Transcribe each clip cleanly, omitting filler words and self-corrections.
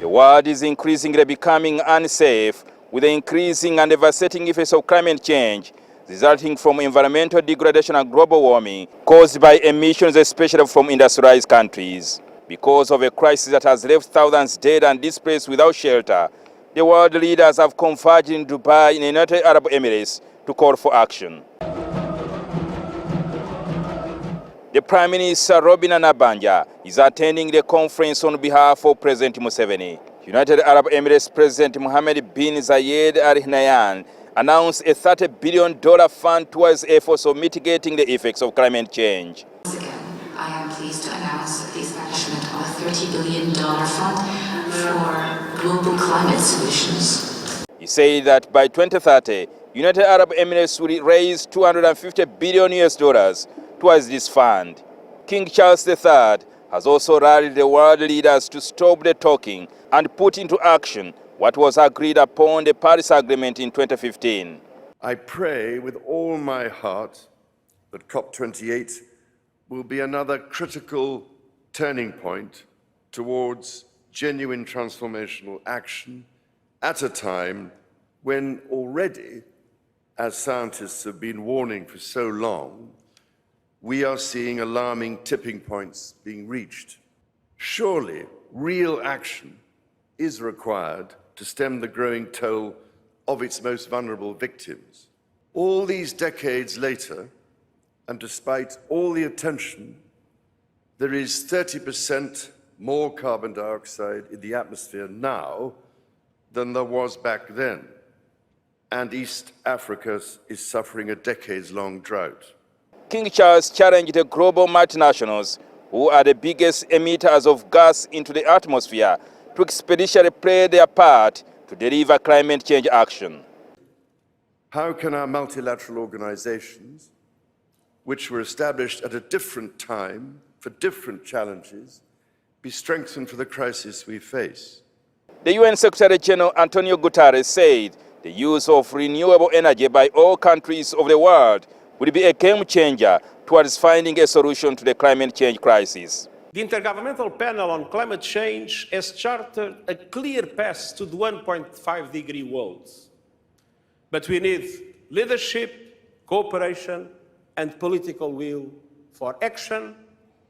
The world is increasingly becoming unsafe with the increasing and devastating effects of climate change resulting from environmental degradation and global warming caused by emissions, especially from industrialized countries. Because of a crisis that has left thousands dead and displaced without shelter, the world leaders have converged in Dubai in the United Arab Emirates to call for action. The Prime Minister Robinah Nabbanja is attending the conference on behalf of President Museveni. United Arab Emirates President Mohammed bin Zayed Al Nahyan announced a $30 billion fund towards efforts of mitigating the effects of climate change. Once again, I am pleased to announce the establishment of a $30 billion fund for global climate solutions. He said that by 2030, United Arab Emirates will raise $250 billion towards this fund. King Charles III has also rallied the world leaders to stop the talking and put into action what was agreed upon the Paris Agreement in 2015. I pray with all my heart that COP28 will be another critical turning point towards genuine transformational action at a time when already, as scientists have been warning for so long, we are seeing alarming tipping points being reached. Surely, real action is required to stem the growing toll of its most vulnerable victims. All these decades later, and despite all the attention, there is 30% more carbon dioxide in the atmosphere now than there was back then, and East Africa is suffering a decades-long drought. King Charles challenged the global multinationals, who are the biggest emitters of gas into the atmosphere, to expeditiously play their part to deliver climate change action. How can our multilateral organizations, which were established at a different time for different challenges, be strengthened for the crisis we face? The UN Secretary General Antonio Guterres said the use of renewable energy by all countries of the world will be a game changer towards finding a solution to the climate change crisis. The Intergovernmental Panel on Climate Change has charted a clear path to the 1.5-degree world. But we need leadership, cooperation, and political will for action,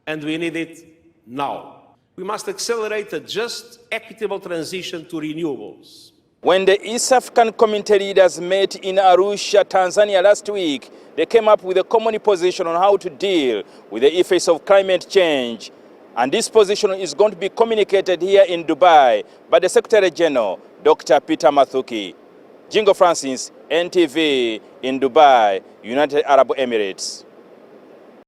and we need it now. We must accelerate a just, equitable transition to renewables. When the East African community leaders met in Arusha, Tanzania last week, they came up with a common position on how to deal with the effects of climate change. And this position is going to be communicated here in Dubai by the Secretary General, Dr. Peter Mathuki. JJINGO Francis, NTV in Dubai, United Arab Emirates.